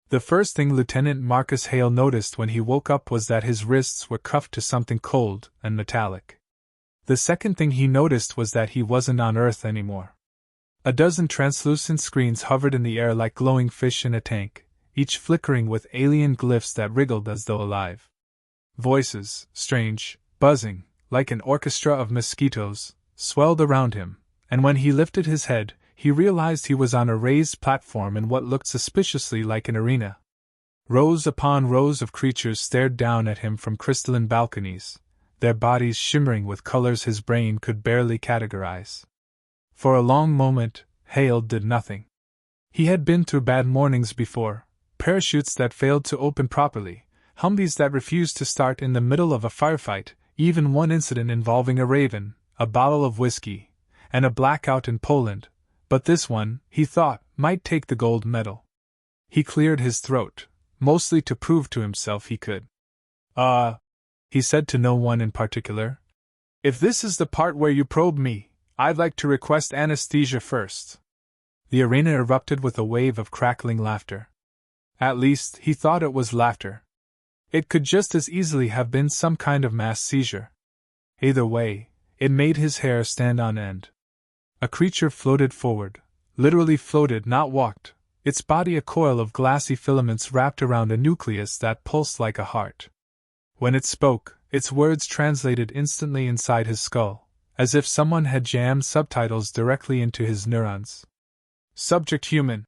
The first thing Lieutenant Marcus Hale noticed when he woke up was that his wrists were cuffed to something cold and metallic. The second thing he noticed was that he wasn't on Earth anymore. A dozen translucent screens hovered in the air like glowing fish in a tank, each flickering with alien glyphs that wriggled as though alive. Voices, strange, buzzing, like an orchestra of mosquitoes, swelled around him, and when he lifted his head, he realized he was on a raised platform in what looked suspiciously like an arena. Rows upon rows of creatures stared down at him from crystalline balconies, their bodies shimmering with colors his brain could barely categorize. For a long moment, Hale did nothing. He had been through bad mornings before, parachutes that failed to open properly, Humvees that refused to start in the middle of a firefight, even one incident involving a raven, a bottle of whiskey, and a blackout in Poland, but this one, he thought, might take the gold medal. He cleared his throat, mostly to prove to himself he could. He said to no one in particular. If this is the part where you probe me, I'd like to request anesthesia first. The arena erupted with a wave of crackling laughter. At least, he thought it was laughter. It could just as easily have been some kind of mass seizure. Either way, it made his hair stand on end. A creature floated forward, literally floated, not walked, its body a coil of glassy filaments wrapped around a nucleus that pulsed like a heart. When it spoke, its words translated instantly inside his skull, as if someone had jammed subtitles directly into his neurons. Subject human,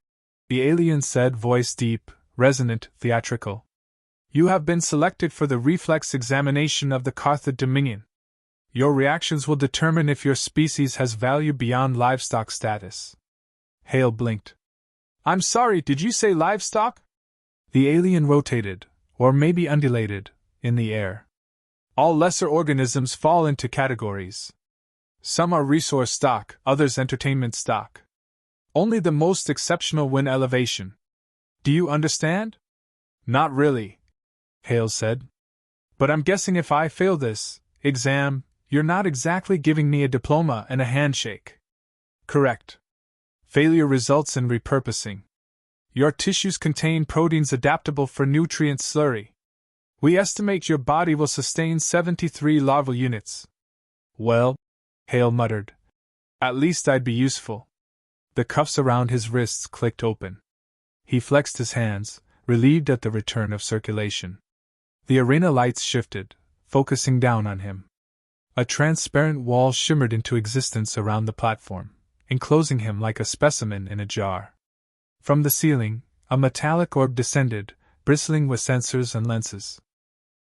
the alien said, voice deep, resonant, theatrical. You have been selected for the Reflex Examination of the Khoryth Dominion. Your reactions will determine if your species has value beyond livestock status. Hale blinked. I'm sorry, did you say livestock? The alien rotated, or maybe undulated, in the air. All lesser organisms fall into categories. Some are resource stock, others entertainment stock. Only the most exceptional win elevation. Do you understand? Not really, Hale said. But I'm guessing if I fail this exam, you're not exactly giving me a diploma and a handshake. Correct. Failure results in repurposing. Your tissues contain proteins adaptable for nutrient slurry. We estimate your body will sustain 73 larval units. Well, Hale muttered, at least I'd be useful. The cuffs around his wrists clicked open. He flexed his hands, relieved at the return of circulation. The arena lights shifted, focusing down on him. A transparent wall shimmered into existence around the platform, enclosing him like a specimen in a jar. From the ceiling, a metallic orb descended, bristling with sensors and lenses.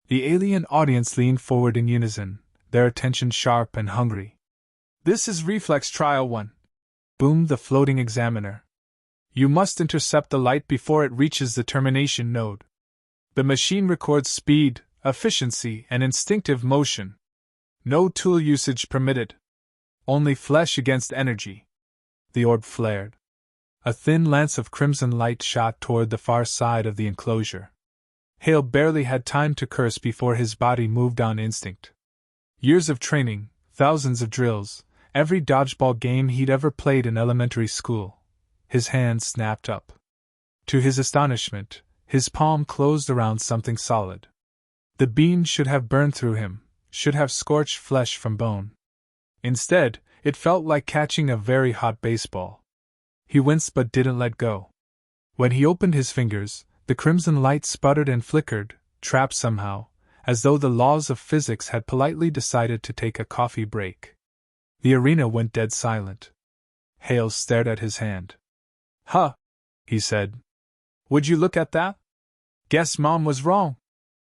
The alien audience leaned forward in unison, their attention sharp and hungry. This is Reflex Trial 1, boomed the floating examiner. You must intercept the light before it reaches the termination node. The machine records speed, efficiency, and instinctive motion. No tool usage permitted. Only flesh against energy. The orb flared. A thin lance of crimson light shot toward the far side of the enclosure. Hale barely had time to curse before his body moved on instinct. Years of training, thousands of drills, every dodgeball game he'd ever played in elementary school. His hand snapped up. To his astonishment, his palm closed around something solid. The beam should have burned through him, should have scorched flesh from bone. Instead, it felt like catching a very hot baseball. He winced but didn't let go. When he opened his fingers, the crimson light sputtered and flickered, trapped somehow, as though the laws of physics had politely decided to take a coffee break. The arena went dead silent. Hale stared at his hand. Huh, he said. Would you look at that? Guess Mom was wrong.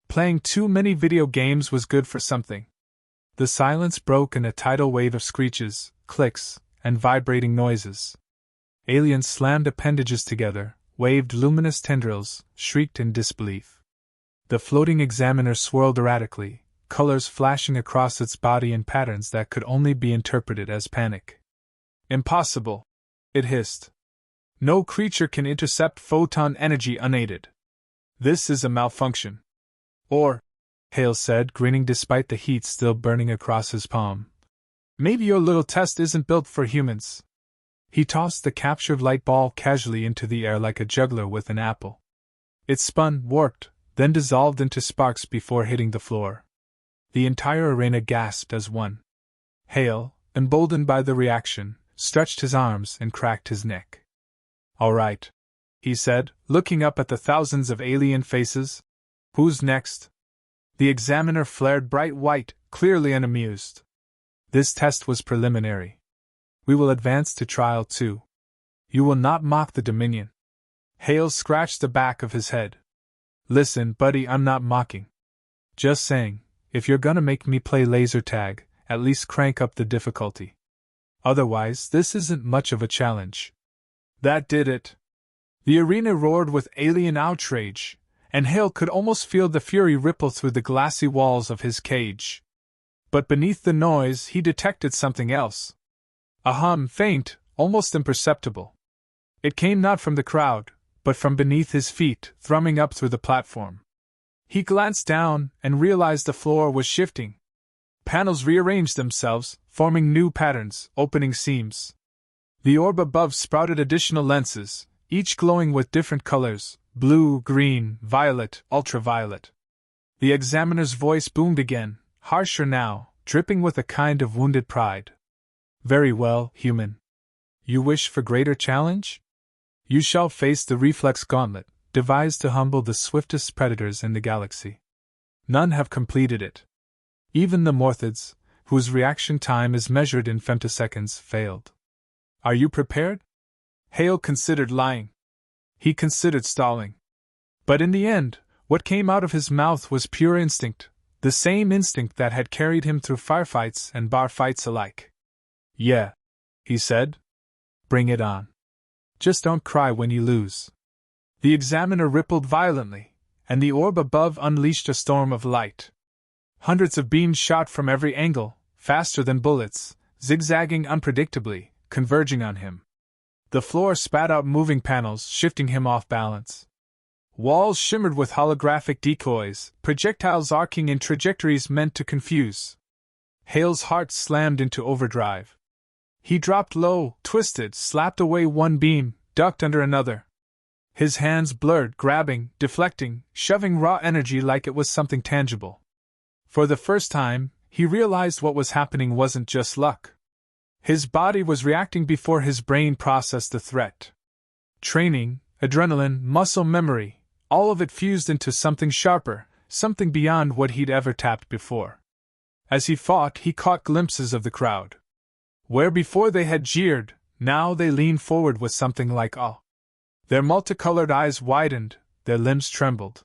Playing too many video games was good for something. The silence broke in a tidal wave of screeches, clicks, and vibrating noises. Aliens slammed appendages together, waved luminous tendrils, shrieked in disbelief. The floating examiner swirled erratically, colors flashing across its body in patterns that could only be interpreted as panic. Impossible, it hissed. No creature can intercept photon energy unaided. This is a malfunction. Or, Hale said, grinning despite the heat still burning across his palm, maybe your little test isn't built for humans. He tossed the captured light ball casually into the air like a juggler with an apple. It spun, warped, then dissolved into sparks before hitting the floor. The entire arena gasped as one. Hale, emboldened by the reaction, stretched his arms and cracked his neck. "All right," he said, looking up at the thousands of alien faces. "Who's next?" The examiner flared bright white, clearly unamused. "This test was preliminary. We will advance to trial 2. You will not mock the Dominion." Hale scratched the back of his head. "Listen, buddy, I'm not mocking. Just saying, if you're gonna make me play laser tag, at least crank up the difficulty. Otherwise, this isn't much of a challenge." That did it. The arena roared with alien outrage, and Hale could almost feel the fury ripple through the glassy walls of his cage. But beneath the noise, he detected something else. A hum, faint, almost imperceptible. It came not from the crowd, but from beneath his feet, thrumming up through the platform. He glanced down and realized the floor was shifting. Panels rearranged themselves, forming new patterns, opening seams. The orb above sprouted additional lenses, each glowing with different colors: blue, green, violet, ultraviolet. The examiner's voice boomed again, harsher now, dripping with a kind of wounded pride. "Very well, human. You wish for greater challenge? You shall face the Reflex Gauntlet, devised to humble the swiftest predators in the galaxy. None have completed it. Even the Morthids, whose reaction time is measured in femtoseconds, failed. Are you prepared?" Hale considered lying. He considered stalling. But in the end, what came out of his mouth was pure instinct, the same instinct that had carried him through firefights and bar fights alike. "Yeah," he said. "Bring it on. Just don't cry when you lose." The examiner rippled violently, and the orb above unleashed a storm of light. Hundreds of beams shot from every angle, faster than bullets, zigzagging unpredictably, converging on him. The floor spat out moving panels, shifting him off balance. Walls shimmered with holographic decoys, projectiles arcing in trajectories meant to confuse. Hale's heart slammed into overdrive. He dropped low, twisted, slapped away one beam, ducked under another. His hands blurred, grabbing, deflecting, shoving raw energy like it was something tangible. For the first time, he realized what was happening wasn't just luck. His body was reacting before his brain processed the threat. Training, adrenaline, muscle memory, all of it fused into something sharper, something beyond what he'd ever tapped before. As he fought, he caught glimpses of the crowd. Where before they had jeered, now they leaned forward with something like awe. Their multicolored eyes widened, their limbs trembled.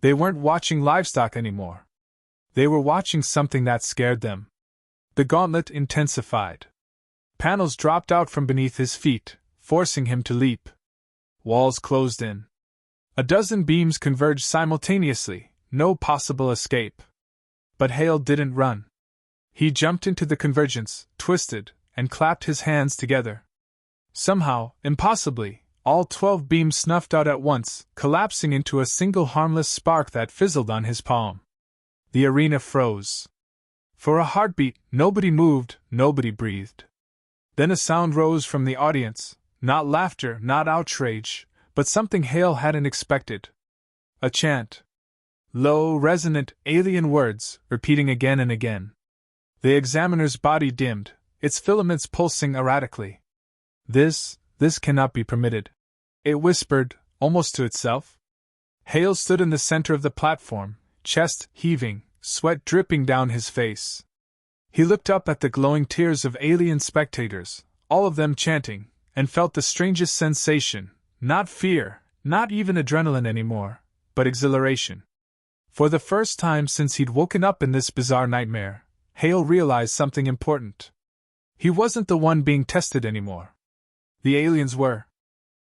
They weren't watching livestock anymore. They were watching something that scared them. The gauntlet intensified. Panels dropped out from beneath his feet, forcing him to leap. Walls closed in. A dozen beams converged simultaneously, no possible escape. But Hale didn't run. He jumped into the convergence, twisted, and clapped his hands together. Somehow, impossibly, all 12 beams snuffed out at once, collapsing into a single harmless spark that fizzled on his palm. The arena froze. For a heartbeat, nobody moved, nobody breathed. Then a sound rose from the audience, not laughter, not outrage, but something Hale hadn't expected. A chant. Low, resonant, alien words, repeating again and again. The examiner's body dimmed, its filaments pulsing erratically. This cannot be permitted. It whispered, almost to itself. Hale stood in the center of the platform, chest heaving, sweat dripping down his face. He looked up at the glowing tiers of alien spectators, all of them chanting, and felt the strangest sensation, not fear, not even adrenaline anymore, but exhilaration. For the first time since he'd woken up in this bizarre nightmare, Hale realized something important. He wasn't the one being tested anymore. The aliens were.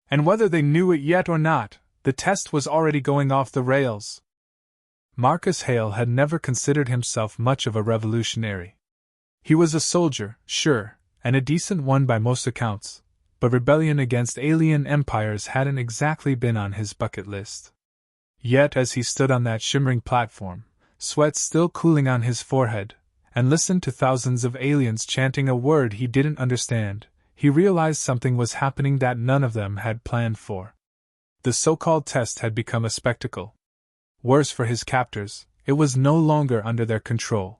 And whether they knew it yet or not, the test was already going off the rails. Marcus Hale had never considered himself much of a revolutionary. He was a soldier, sure, and a decent one by most accounts, but rebellion against alien empires hadn't exactly been on his bucket list. Yet as he stood on that shimmering platform, sweat still cooling on his forehead, and listened to thousands of aliens chanting a word he didn't understand, he realized something was happening that none of them had planned for. The so-called test had become a spectacle. Worse for his captors, it was no longer under their control.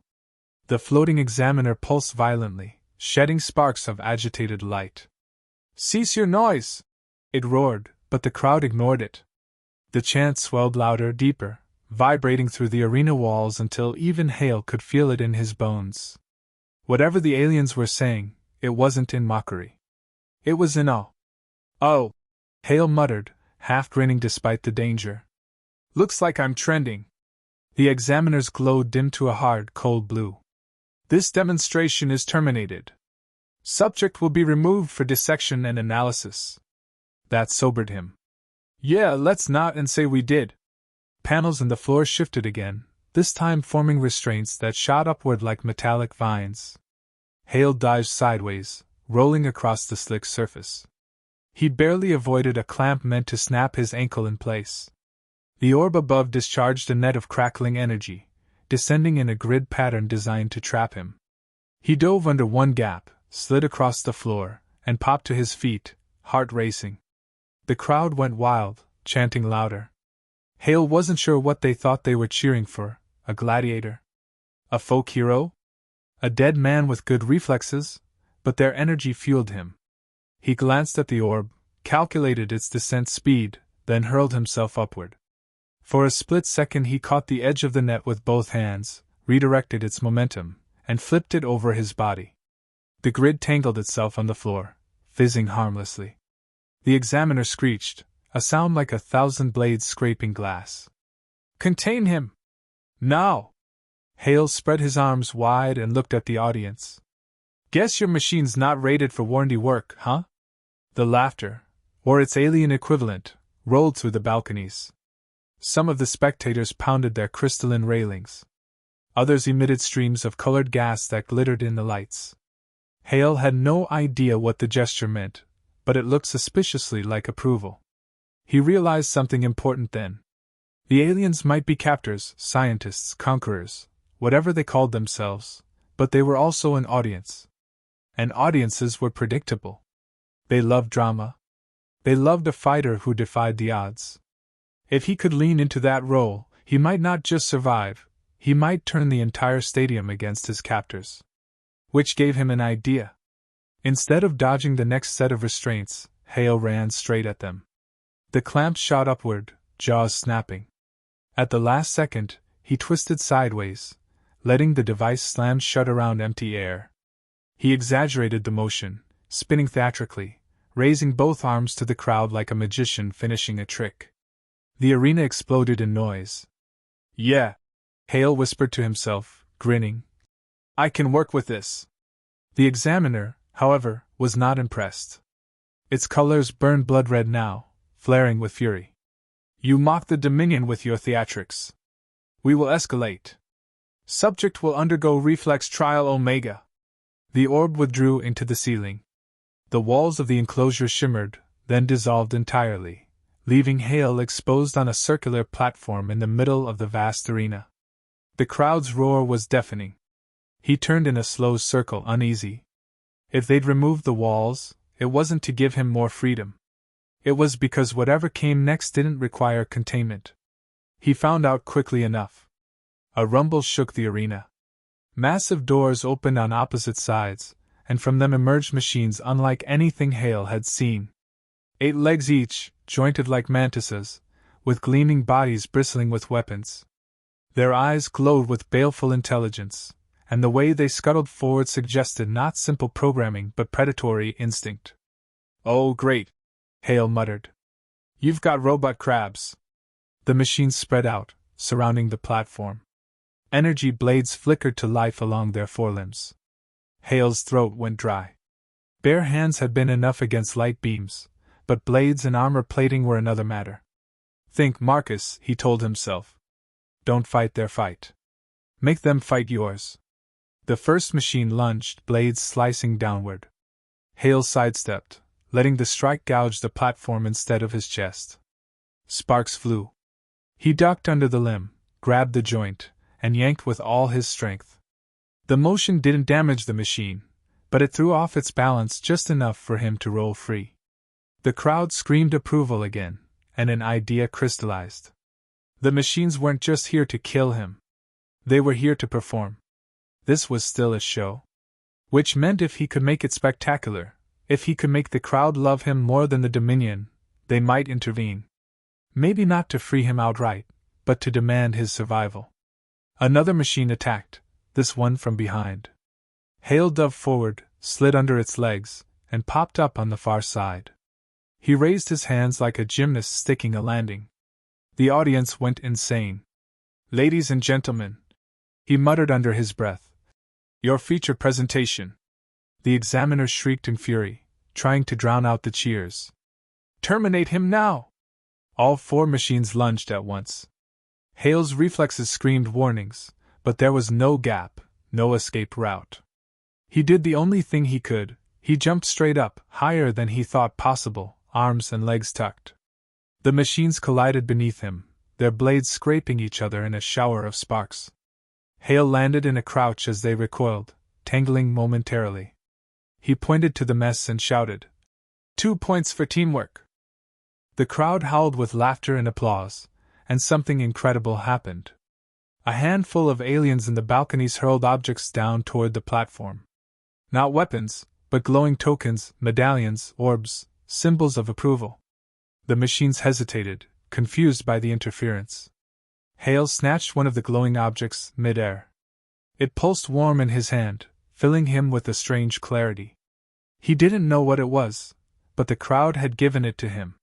The floating examiner pulsed violently, shedding sparks of agitated light. "Cease your noise!" it roared, but the crowd ignored it. The chant swelled louder, deeper, vibrating through the arena walls until even Hale could feel it in his bones. Whatever the aliens were saying, it wasn't in mockery. It was in awe. "Oh," Hale muttered, half grinning despite the danger. "Looks like I'm trending." The examiner's glow dimmed to a hard, cold blue. "This demonstration is terminated. Subject will be removed for dissection and analysis." That sobered him. "Yeah, let's not and say we did." Panels in the floor shifted again, this time forming restraints that shot upward like metallic vines. Hale dived sideways, rolling across the slick surface. He barely avoided a clamp meant to snap his ankle in place. The orb above discharged a net of crackling energy, descending in a grid pattern designed to trap him. He dove under one gap, slid across the floor, and popped to his feet, heart racing. The crowd went wild, chanting louder. Hale wasn't sure what they thought they were cheering for: a gladiator? A folk hero? A dead man with good reflexes? But their energy fueled him. He glanced at the orb, calculated its descent speed, then hurled himself upward. For a split second he caught the edge of the net with both hands, redirected its momentum, and flipped it over his body. The grid tangled itself on the floor, fizzing harmlessly. The examiner screeched, a sound like 1,000 blades scraping glass. "Contain him! Now!" Hale spread his arms wide and looked at the audience. "Guess your machine's not rated for warranty work, huh?" The laughter, or its alien equivalent, rolled through the balconies. Some of the spectators pounded their crystalline railings. Others emitted streams of colored gas that glittered in the lights. Hale had no idea what the gesture meant, but it looked suspiciously like approval. He realized something important then. The aliens might be captors, scientists, conquerors, whatever they called themselves, but they were also an audience. And audiences were predictable. They loved drama. They loved a fighter who defied the odds. If he could lean into that role, he might not just survive, he might turn the entire stadium against his captors. Which gave him an idea. Instead of dodging the next set of restraints, Hale ran straight at them. The clamps shot upward, jaws snapping. At the last second, he twisted sideways, letting the device slam shut around empty air. He exaggerated the motion, spinning theatrically, raising both arms to the crowd like a magician finishing a trick. The arena exploded in noise. "Yeah," Hale whispered to himself, grinning. "I can work with this." The examiner, however, was not impressed. Its colors burned blood red now, flaring with fury. "You mock the Dominion with your theatrics. We will escalate. Subject will undergo reflex trial Omega." The orb withdrew into the ceiling. The walls of the enclosure shimmered, then dissolved entirely, leaving Hale exposed on a circular platform in the middle of the vast arena. The crowd's roar was deafening. He turned in a slow circle, uneasy. If they'd removed the walls, it wasn't to give him more freedom. It was because whatever came next didn't require containment. He found out quickly enough. A rumble shook the arena. Massive doors opened on opposite sides, and from them emerged machines unlike anything Hale had seen. 8 legs each, jointed like mantises, with gleaming bodies bristling with weapons. Their eyes glowed with baleful intelligence, and the way they scuttled forward suggested not simple programming but predatory instinct. "Oh, great," Hale muttered. "You've got robot crabs." The machines spread out, surrounding the platform. Energy blades flickered to life along their forelimbs. Hale's throat went dry. Bare hands had been enough against light beams, but blades and armor plating were another matter. "Think, Marcus," he told himself. "Don't fight their fight. Make them fight yours." The first machine lunged, blades slicing downward. Hale sidestepped, letting the strike gouge the platform instead of his chest. Sparks flew. He ducked under the limb, grabbed the joint, and yanked with all his strength. The motion didn't damage the machine, but it threw off its balance just enough for him to roll free. The crowd screamed approval again, and an idea crystallized. The machines weren't just here to kill him. They were here to perform. This was still a show. Which meant if he could make it spectacular, if he could make the crowd love him more than the Dominion, they might intervene. Maybe not to free him outright, but to demand his survival. Another machine attacked, this one from behind. Hale dove forward, slid under its legs, and popped up on the far side. He raised his hands like a gymnast sticking a landing. The audience went insane. "Ladies and gentlemen," he muttered under his breath, "your feature presentation." The examiners shrieked in fury, trying to drown out the cheers. "Terminate him now!" All four machines lunged at once. Hale's reflexes screamed warnings, but there was no gap, no escape route. He did the only thing he could. He jumped straight up, higher than he thought possible, arms and legs tucked. The machines collided beneath him, their blades scraping each other in a shower of sparks. Hale landed in a crouch as they recoiled, tangling momentarily. He pointed to the mess and shouted, 2 points for teamwork." The crowd howled with laughter and applause, and something incredible happened. A handful of aliens in the balconies hurled objects down toward the platform. Not weapons, but glowing tokens, medallions, orbs, symbols of approval. The machines hesitated, confused by the interference. Hale snatched one of the glowing objects mid-air. It pulsed warm in his hand, filling him with a strange clarity. He didn't know what it was, but the crowd had given it to him.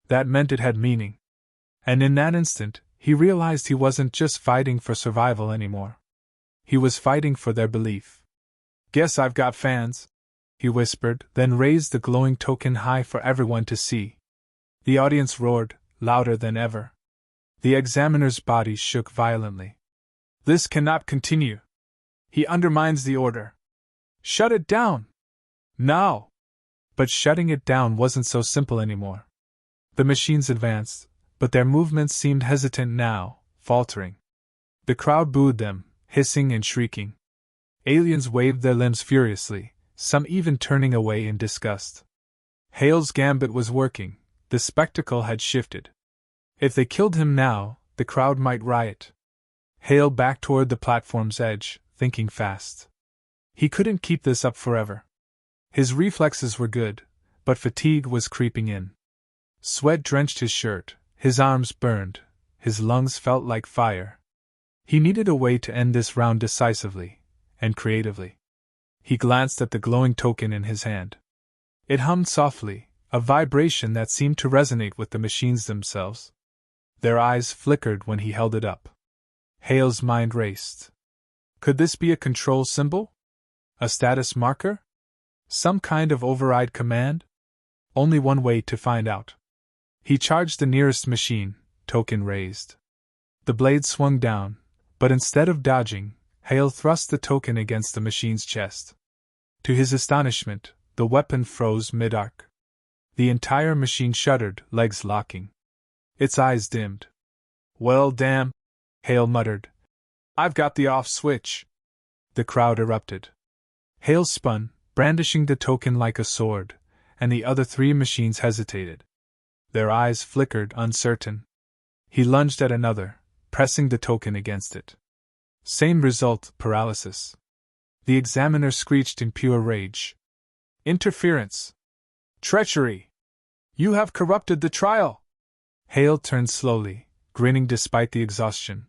That meant it had meaning. And in that instant, he realized he wasn't just fighting for survival anymore. He was fighting for their belief. "Guess I've got fans," he whispered, then raised the glowing token high for everyone to see. The audience roared, louder than ever. The examiner's body shook violently. "This cannot continue. He undermines the order. Shut it down! Now!" But shutting it down wasn't so simple anymore. The machines advanced, but their movements seemed hesitant now, faltering. The crowd booed them, hissing and shrieking. Aliens waved their limbs furiously, some even turning away in disgust. Hale's gambit was working. The spectacle had shifted. If they killed him now, the crowd might riot. Hale backed toward the platform's edge, thinking fast. He couldn't keep this up forever. His reflexes were good, but fatigue was creeping in. Sweat drenched his shirt, his arms burned, his lungs felt like fire. He needed a way to end this round decisively, and creatively. He glanced at the glowing token in his hand. It hummed softly, a vibration that seemed to resonate with the machines themselves. Their eyes flickered when he held it up. Hale's mind raced. Could this be a control symbol? A status marker? Some kind of override command? Only one way to find out. He charged the nearest machine, token raised. The blade swung down, but instead of dodging, Hale thrust the token against the machine's chest. To his astonishment, the weapon froze mid-arc. The entire machine shuddered, legs locking. Its eyes dimmed. "Well, damn," Hale muttered. "I've got the off switch." The crowd erupted. Hale spun, brandishing the token like a sword, and the other three machines hesitated. Their eyes flickered, uncertain. He lunged at another, pressing the token against it. Same result, paralysis. The examiner screeched in pure rage. "Interference! Treachery! You have corrupted the trial!" Hale turned slowly, grinning despite the exhaustion.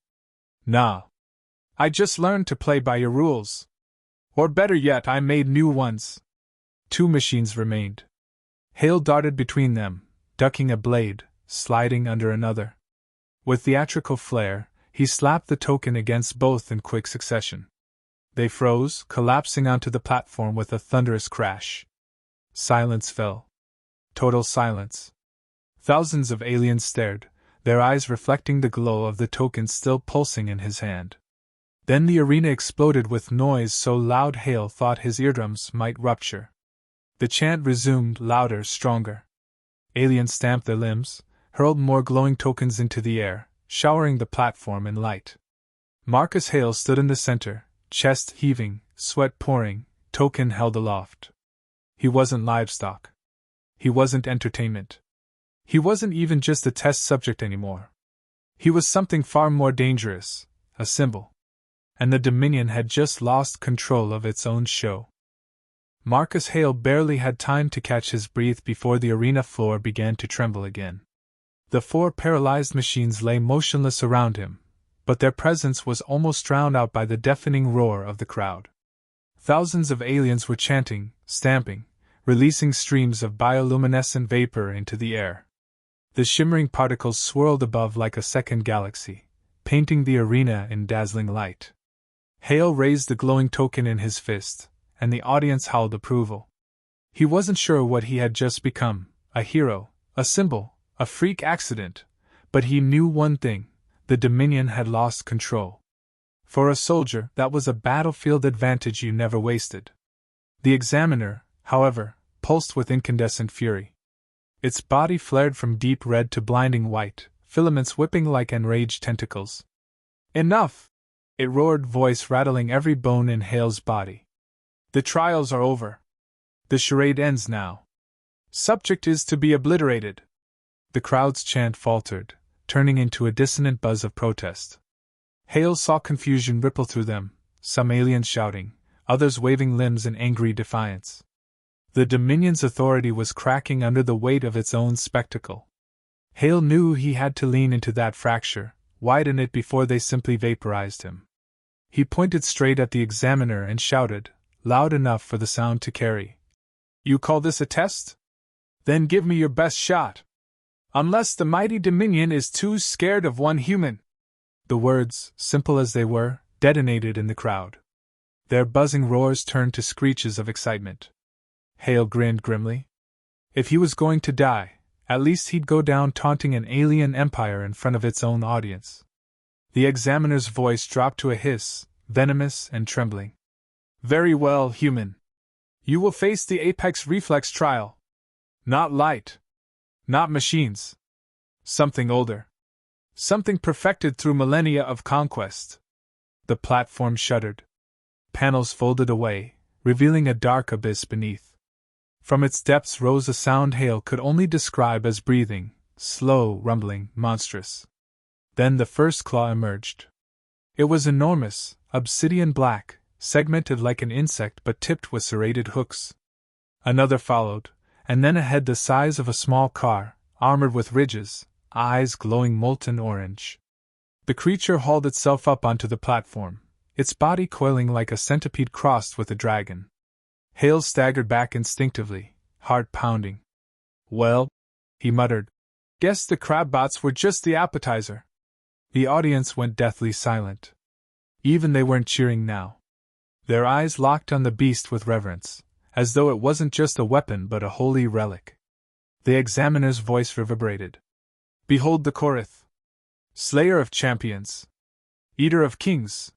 "Nah. I just learned to play by your rules. Or better yet, I made new ones." 2 machines remained. Hale darted between them, ducking a blade, sliding under another. With theatrical flair, he slapped the token against both in quick succession. They froze, collapsing onto the platform with a thunderous crash. Silence fell. Total silence. Thousands of aliens stared, their eyes reflecting the glow of the token still pulsing in his hand. Then the arena exploded with noise so loud Hale thought his eardrums might rupture. The chant resumed, louder, stronger. Aliens stamped their limbs, hurled more glowing tokens into the air, showering the platform in light. Marcus Hale stood in the center, chest heaving, sweat pouring, token held aloft. He wasn't livestock. He wasn't entertainment. He wasn't even just a test subject anymore. He was something far more dangerous, a symbol. And the Dominion had just lost control of its own show. Marcus Hale barely had time to catch his breath before the arena floor began to tremble again. The 4 paralyzed machines lay motionless around him, but their presence was almost drowned out by the deafening roar of the crowd. Thousands of aliens were chanting, stamping, releasing streams of bioluminescent vapor into the air. The shimmering particles swirled above like a second galaxy, painting the arena in dazzling light. Hale raised the glowing token in his fist, and the audience howled approval. He wasn't sure what he had just become, a hero, a symbol, a freak accident, but he knew one thing: the Dominion had lost control. For a soldier, that was a battlefield advantage you never wasted. The Examiner, however, pulsed with incandescent fury. Its body flared from deep red to blinding white, filaments whipping like enraged tentacles. "Enough!" it roared, voice rattling every bone in Hale's body. "The trials are over. The charade ends now. Subject is to be obliterated." The crowd's chant faltered, turning into a dissonant buzz of protest. Hale saw confusion ripple through them, some aliens shouting, others waving limbs in angry defiance. The Dominion's authority was cracking under the weight of its own spectacle. Hale knew he had to lean into that fracture, widen it before they simply vaporized him. He pointed straight at the Examiner and shouted, loud enough for the sound to carry. "You call this a test? Then give me your best shot. Unless the mighty Dominion is too scared of one human." The words, simple as they were, detonated in the crowd. Their buzzing roars turned to screeches of excitement. Hale grinned grimly. If he was going to die, at least he'd go down taunting an alien empire in front of its own audience. The Examiner's voice dropped to a hiss, venomous and trembling. "Very well, human. You will face the Apex Reflex trial. Not light. Not machines. Something older. Something perfected through millennia of conquest." The platform shuddered. Panels folded away, revealing a dark abyss beneath. From its depths rose a sound Hale could only describe as breathing, slow, rumbling, monstrous. Then the first claw emerged. It was enormous, obsidian black, segmented like an insect but tipped with serrated hooks. Another followed, and then a head the size of a small car, armored with ridges, eyes glowing molten orange. The creature hauled itself up onto the platform, its body coiling like a centipede crossed with a dragon. Hale staggered back instinctively, heart pounding. "Well," he muttered, "guess the crabbots were just the appetizer." The audience went deathly silent. Even they weren't cheering now. Their eyes locked on the beast with reverence, as though it wasn't just a weapon but a holy relic. The Examiner's voice reverberated. "Behold the Khoryth, slayer of champions, eater of kings.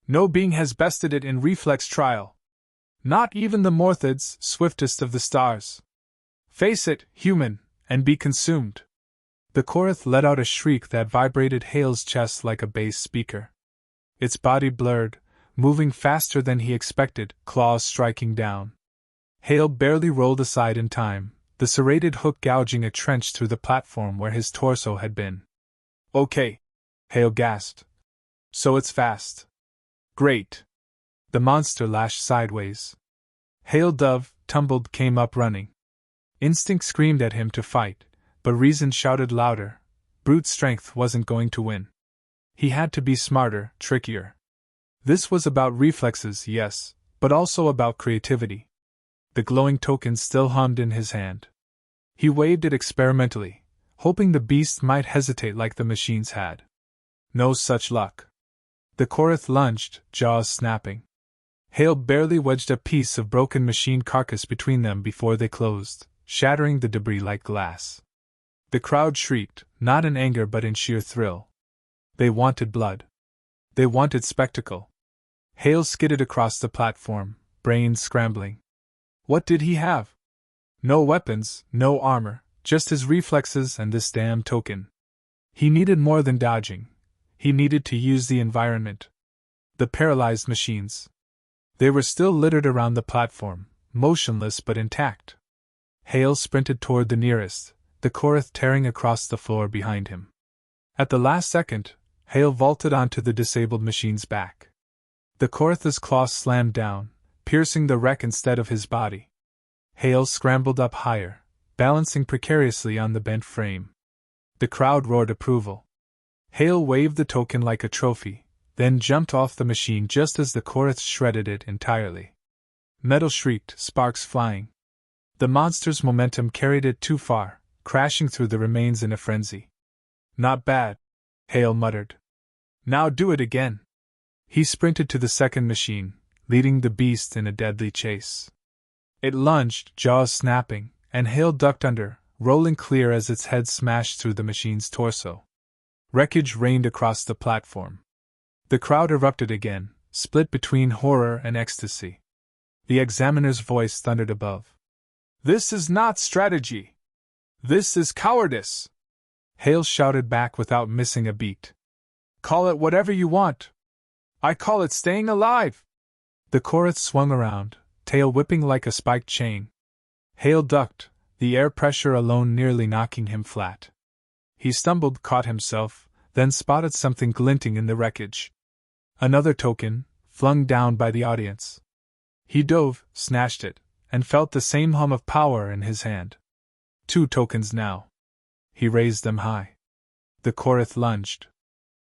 No being has bested it in reflex trial. Not even the Morthids, swiftest of the stars. Face it, human, and be consumed." The Khoryth let out a shriek that vibrated Hale's chest like a bass speaker. Its body blurred, moving faster than he expected, claws striking down. Hale barely rolled aside in time, the serrated hook gouging a trench through the platform where his torso had been. "Okay," Hale gasped. "So it's fast. Great." The monster lashed sideways. Hale tumbled, came up running. Instinct screamed at him to fight, but reason shouted louder. Brute strength wasn't going to win. He had to be smarter, trickier. This was about reflexes, yes, but also about creativity. The glowing token still hummed in his hand. He waved it experimentally, hoping the beast might hesitate like the machines had. No such luck. The Khoryth lunged, jaws snapping. Hale barely wedged a piece of broken machine carcass between them before they closed, shattering the debris like glass. The crowd shrieked, not in anger but in sheer thrill. They wanted blood. They wanted spectacle. Hale skidded across the platform, brains scrambling. What did he have? No weapons, no armor, just his reflexes and this damn token. He needed more than dodging. He needed to use the environment. The paralyzed machines. They were still littered around the platform, motionless but intact. Hale sprinted toward the nearest, the Khoryth tearing across the floor behind him. At the last second, Hale vaulted onto the disabled machine's back. The Khoryth's claws slammed down, piercing the wreck instead of his body. Hale scrambled up higher, balancing precariously on the bent frame. The crowd roared approval. Hale waved the token like a trophy, then jumped off the machine just as the Khoryth shredded it entirely. Metal shrieked, sparks flying. The monster's momentum carried it too far, crashing through the remains in a frenzy. "Not bad," Hale muttered. "Now do it again." He sprinted to the second machine, leading the beast in a deadly chase. It lunged, jaws snapping, and Hale ducked under, rolling clear as its head smashed through the machine's torso. Wreckage rained across the platform. The crowd erupted again, split between horror and ecstasy. The examiner's voice thundered above. "This is not strategy. This is cowardice!" Hale shouted back without missing a beat. "Call it whatever you want. I call it staying alive!" The Khoryth swung around, tail whipping like a spiked chain. Hale ducked, the air pressure alone nearly knocking him flat. He stumbled, caught himself, then spotted something glinting in the wreckage. Another token, flung down by the audience. He dove, snatched it, and felt the same hum of power in his hand. 2 tokens now. He raised them high. The Khoryth lunged.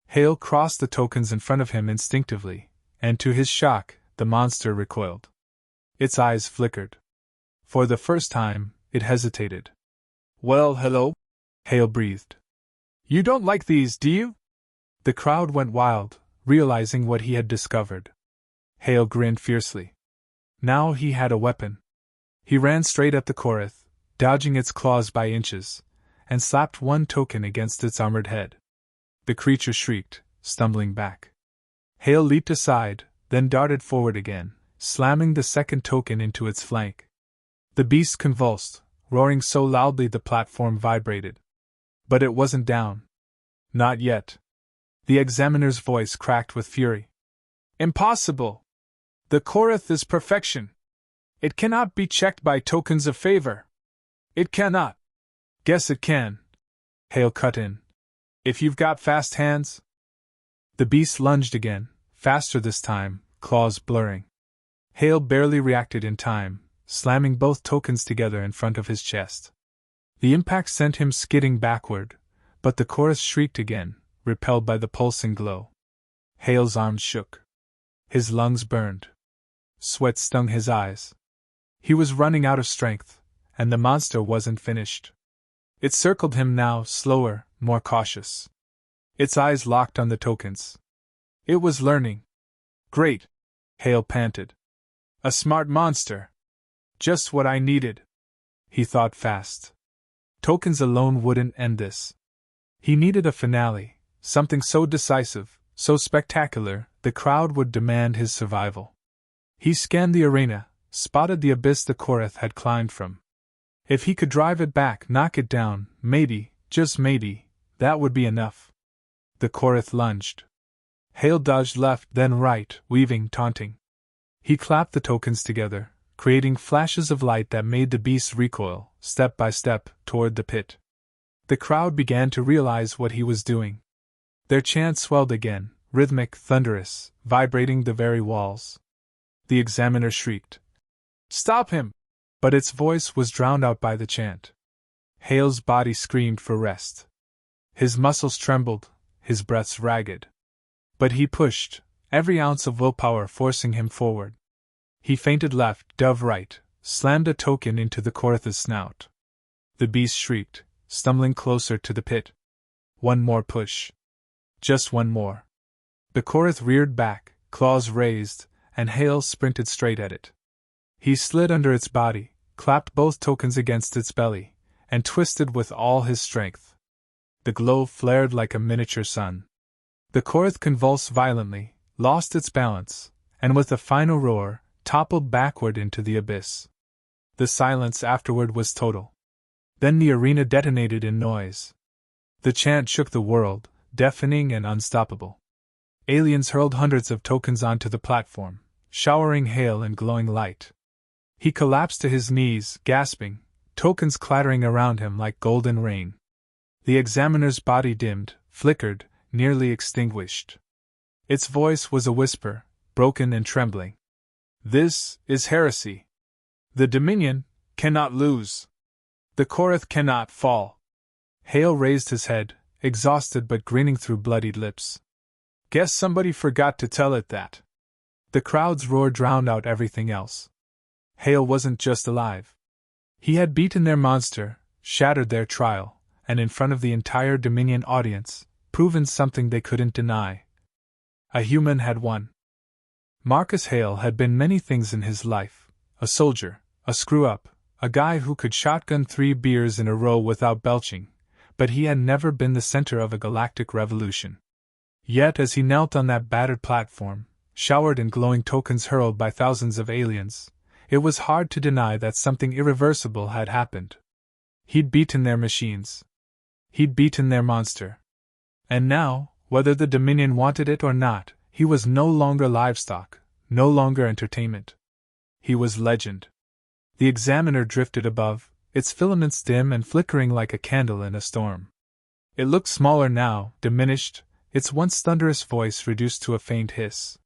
Hale crossed the tokens in front of him instinctively, and to his shock, the monster recoiled. Its eyes flickered. For the first time, it hesitated. "Well, hello," Hale breathed. "You don't like these, do you?" The crowd went wild, realizing what he had discovered. Hale grinned fiercely. Now he had a weapon. He ran straight at the Khoryth, dodging its claws by inches, and slapped 1 token against its armored head. The creature shrieked, stumbling back. Hale leaped aside, then darted forward again, slamming the second token into its flank. The beast convulsed, roaring so loudly the platform vibrated. But it wasn't down. Not yet. The examiner's voice cracked with fury. "Impossible! The Khoryth is perfection. It cannot be checked by tokens of favor. It cannot." "Guess it can," Hale cut in. "If you've got fast hands." The beast lunged again, faster this time, claws blurring. Hale barely reacted in time, slamming both tokens together in front of his chest. The impact sent him skidding backward, but the Khoryth shrieked again, repelled by the pulsing glow. Hale's arms shook. His lungs burned. Sweat stung his eyes. He was running out of strength, and the monster wasn't finished. It circled him now, slower, more cautious. Its eyes locked on the tokens. It was learning. "Great," Hale panted. "A smart monster. Just what I needed." He thought fast. Tokens alone wouldn't end this. He needed a finale, something so decisive, so spectacular, the crowd would demand his survival. He scanned the arena, spotted the abyss the Khoryth had climbed from. If he could drive it back, knock it down, maybe, just maybe, that would be enough. The Khoryth lunged. Hale dodged left, then right, weaving, taunting. He clapped the tokens together, creating flashes of light that made the beast recoil, step by step, toward the pit. The crowd began to realize what he was doing. Their chant swelled again, rhythmic, thunderous, vibrating the very walls. The examiner shrieked, "Stop him!" But its voice was drowned out by the chant. Hale's body screamed for rest. His muscles trembled, his breaths ragged. But he pushed, every ounce of willpower forcing him forward. He feinted left, dove right, slammed a token into the Khoryth's snout. The beast shrieked, stumbling closer to the pit. One more push. Just one more. The Khoryth reared back, claws raised, and Hale sprinted straight at it. He slid under its body, clapped both tokens against its belly, and twisted with all his strength. The glow flared like a miniature sun. The Khoryth convulsed violently, lost its balance, and with a final roar, toppled backward into the abyss. The silence afterward was total. Then the arena detonated in noise. The chant shook the world, deafening and unstoppable. Aliens hurled hundreds of tokens onto the platform, showering Hale in glowing light. He collapsed to his knees, gasping, tokens clattering around him like golden rain. The examiner's body dimmed, flickered, nearly extinguished. Its voice was a whisper, broken and trembling. This is heresy. The Dominion cannot lose. The Khoryth cannot fall. Hale raised his head, exhausted but grinning through bloodied lips. Guess somebody forgot to tell it that. The crowd's roar drowned out everything else. Hale wasn't just alive. He had beaten their monster, shattered their trial, and in front of the entire Dominion audience, proven something they couldn't deny. A human had won. Marcus Hale had been many things in his life: a soldier, a screw-up, a guy who could shotgun 3 beers in a row without belching, but he had never been the center of a galactic revolution. Yet as he knelt on that battered platform, showered in glowing tokens hurled by thousands of aliens, it was hard to deny that something irreversible had happened. He'd beaten their machines. He'd beaten their monster. And now, whether the Dominion wanted it or not, he was no longer livestock, no longer entertainment. He was legend. The examiner drifted above, its filaments dim and flickering like a candle in a storm. It looked smaller now, diminished, its once thunderous voice reduced to a faint hiss.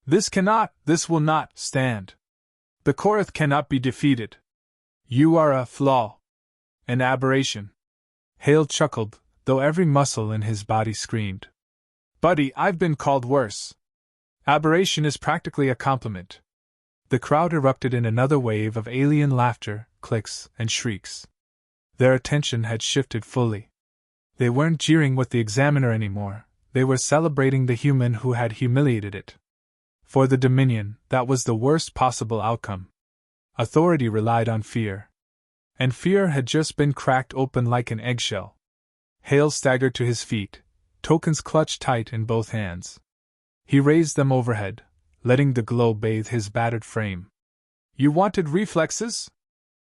This will not stand. The Khoryth cannot be defeated. You are a flaw. An aberration. Hale chuckled, though every muscle in his body screamed. Buddy, I've been called worse. Aberration is practically a compliment. The crowd erupted in another wave of alien laughter, clicks, and shrieks. Their attention had shifted fully. They weren't jeering with the examiner anymore, they were celebrating the human who had humiliated it. For the Dominion, that was the worst possible outcome. Authority relied on fear. And fear had just been cracked open like an eggshell. Hale staggered to his feet, tokens clutched tight in both hands. He raised them overhead, letting the glow bathe his battered frame. You wanted reflexes?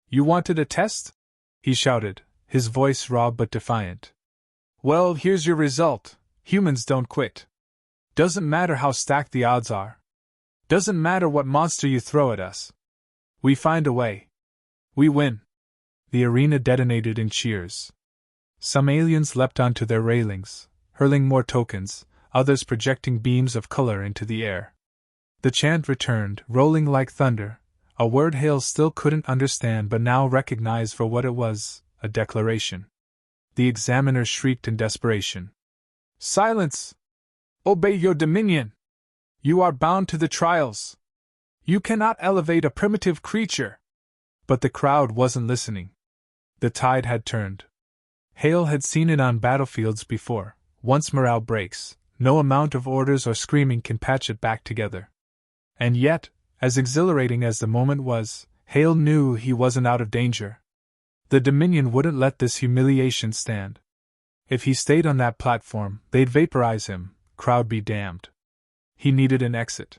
You wanted a test? He shouted, his voice raw but defiant. Well, here's your result. Humans don't quit. Doesn't matter how stacked the odds are. Doesn't matter what monster you throw at us. We find a way. We win. The arena detonated in cheers. Some aliens leapt onto their railings, hurling more tokens, others projecting beams of color into the air. The chant returned, rolling like thunder, a word Hale still couldn't understand but now recognized for what it was, a declaration. The examiner shrieked in desperation. Silence! Obey your Dominion! You are bound to the trials. You cannot elevate a primitive creature. But the crowd wasn't listening. The tide had turned. Hale had seen it on battlefields before. Once morale breaks, no amount of orders or screaming can patch it back together. And yet, as exhilarating as the moment was, Hale knew he wasn't out of danger. The Dominion wouldn't let this humiliation stand. If he stayed on that platform, they'd vaporize him, crowd be damned. He needed an exit.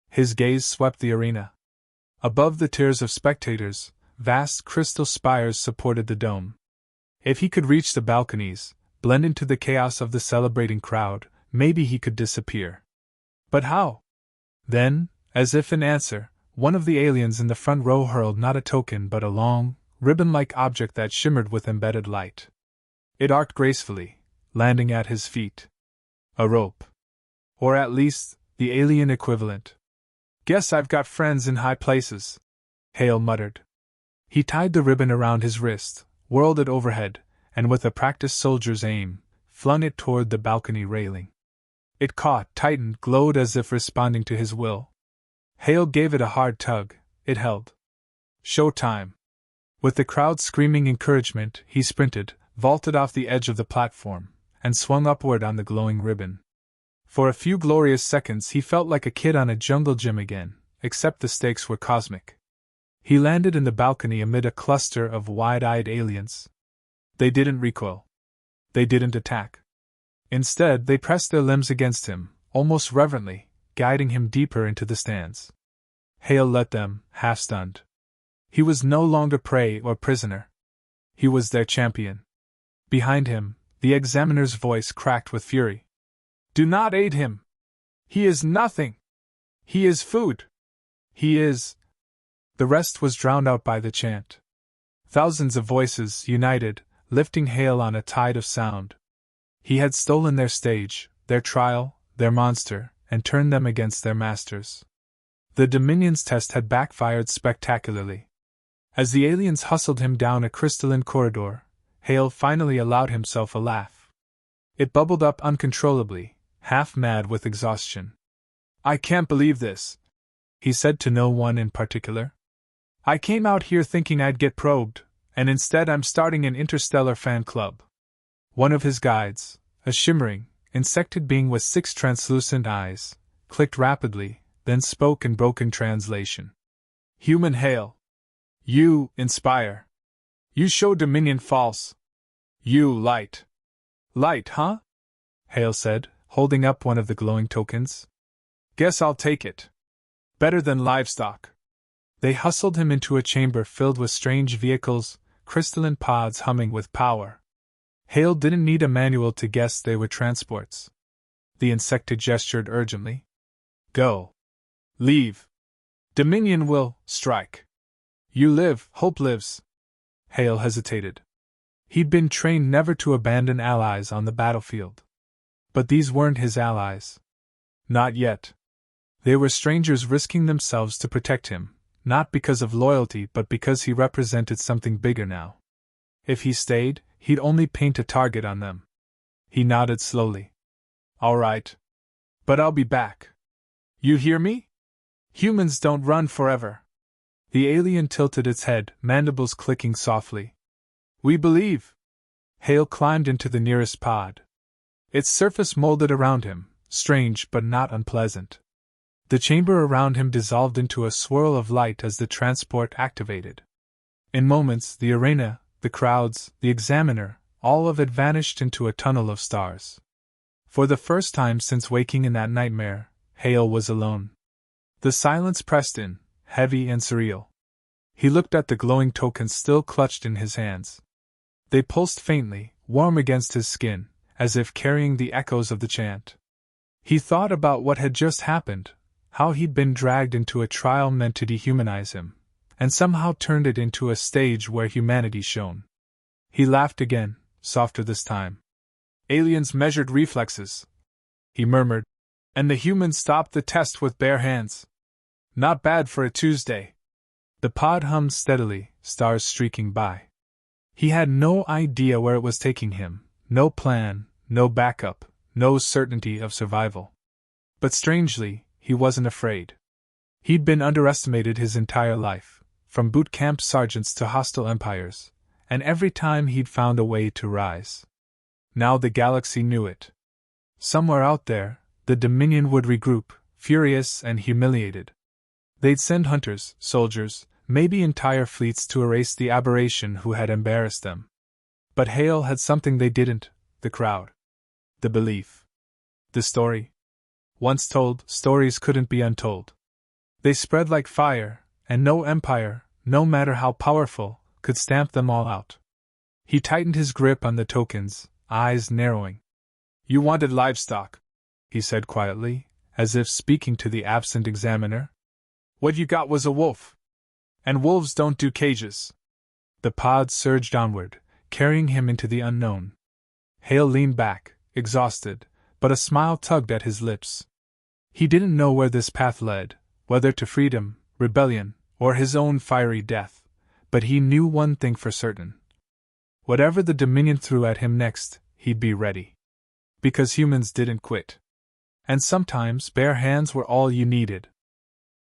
His gaze swept the arena. Above the tiers of spectators, vast crystal spires supported the dome. If he could reach the balconies, blend into the chaos of the celebrating crowd, maybe he could disappear. But how? Then, as if in answer, one of the aliens in the front row hurled not a token but a long, ribbon-like object that shimmered with embedded light. It arced gracefully, landing at his feet. A rope. Or at least, the alien equivalent. Guess I've got friends in high places, Hale muttered. He tied the ribbon around his wrist, whirled it overhead, and with a practiced soldier's aim, flung it toward the balcony railing. It caught, tightened, glowed as if responding to his will. Hale gave it a hard tug, it held. Show time. With the crowd screaming encouragement, he sprinted, vaulted off the edge of the platform, and swung upward on the glowing ribbon. For a few glorious seconds he felt like a kid on a jungle gym again, except the stakes were cosmic. He landed in the balcony amid a cluster of wide-eyed aliens. They didn't recoil. They didn't attack. Instead, they pressed their limbs against him, almost reverently, guiding him deeper into the stands. Hale let them, half-stunned. He was no longer prey or prisoner. He was their champion. Behind him, the examiner's voice cracked with fury. Do not aid him. He is nothing. He is food. He is... The rest was drowned out by the chant. Thousands of voices united, lifting Hale on a tide of sound. He had stolen their stage, their trial, their monster, and turned them against their masters. The Dominion's test had backfired spectacularly. As the aliens hustled him down a crystalline corridor, Hale finally allowed himself a laugh. It bubbled up uncontrollably, half mad with exhaustion. "I can't believe this," he said to no one in particular. "I came out here thinking I'd get probed, and instead I'm starting an interstellar fan club." One of his guides, a shimmering, insected being with 6 translucent eyes, clicked rapidly, then spoke in broken translation. "Human Hale. You inspire. You show Dominion false. You light." "Light, huh?" Hale said, holding up one of the glowing tokens. "Guess I'll take it. Better than livestock." They hustled him into a chamber filled with strange vehicles, crystalline pods humming with power. Hale didn't need a manual to guess they were transports. The insected gestured urgently. "Go. Leave. Dominion will strike. You live, hope lives." Hale hesitated. He'd been trained never to abandon allies on the battlefield. But these weren't his allies. Not yet. They were strangers risking themselves to protect him, not because of loyalty but because he represented something bigger now. If he stayed, he'd only paint a target on them. He nodded slowly. "All right. But I'll be back. You hear me? Humans don't run forever." The alien tilted its head, mandibles clicking softly. "We believe." Hale climbed into the nearest pod. Its surface molded around him, strange but not unpleasant. The chamber around him dissolved into a swirl of light as the transport activated. In moments, the arena, the crowds, the examiner, all of it vanished into a tunnel of stars. For the first time since waking in that nightmare, Hale was alone. The silence pressed in, heavy and surreal. He looked at the glowing tokens still clutched in his hands. They pulsed faintly, warm against his skin, as if carrying the echoes of the chant. He thought about what had just happened, how he'd been dragged into a trial meant to dehumanize him, and somehow turned it into a stage where humanity shone. He laughed again, softer this time. "Aliens measured reflexes," he murmured, "and the humans stopped the test with bare hands. Not bad for a Tuesday." The pod hummed steadily, stars streaking by. He had no idea where it was taking him, no plan, no backup, no certainty of survival. But strangely, he wasn't afraid. He'd been underestimated his entire life, from boot camp sergeants to hostile empires, and every time he'd found a way to rise. Now the galaxy knew it. Somewhere out there, the Dominion would regroup, furious and humiliated. They'd send hunters, soldiers, maybe entire fleets to erase the aberration who had embarrassed them. But Hale had something they didn't: the crowd. The belief. The story. Once told, stories couldn't be untold. They spread like fire, and no empire, no matter how powerful, could stamp them all out. He tightened his grip on the tokens, eyes narrowing. "You wanted livestock," he said quietly, as if speaking to the absent examiner. "What you got was a wolf. And wolves don't do cages." The pod surged onward, carrying him into the unknown. Hale leaned back, exhausted, but a smile tugged at his lips. He didn't know where this path led, whether to freedom, rebellion, or his own fiery death, but he knew one thing for certain. Whatever the Dominion threw at him next, he'd be ready. Because humans didn't quit. And sometimes bare hands were all you needed.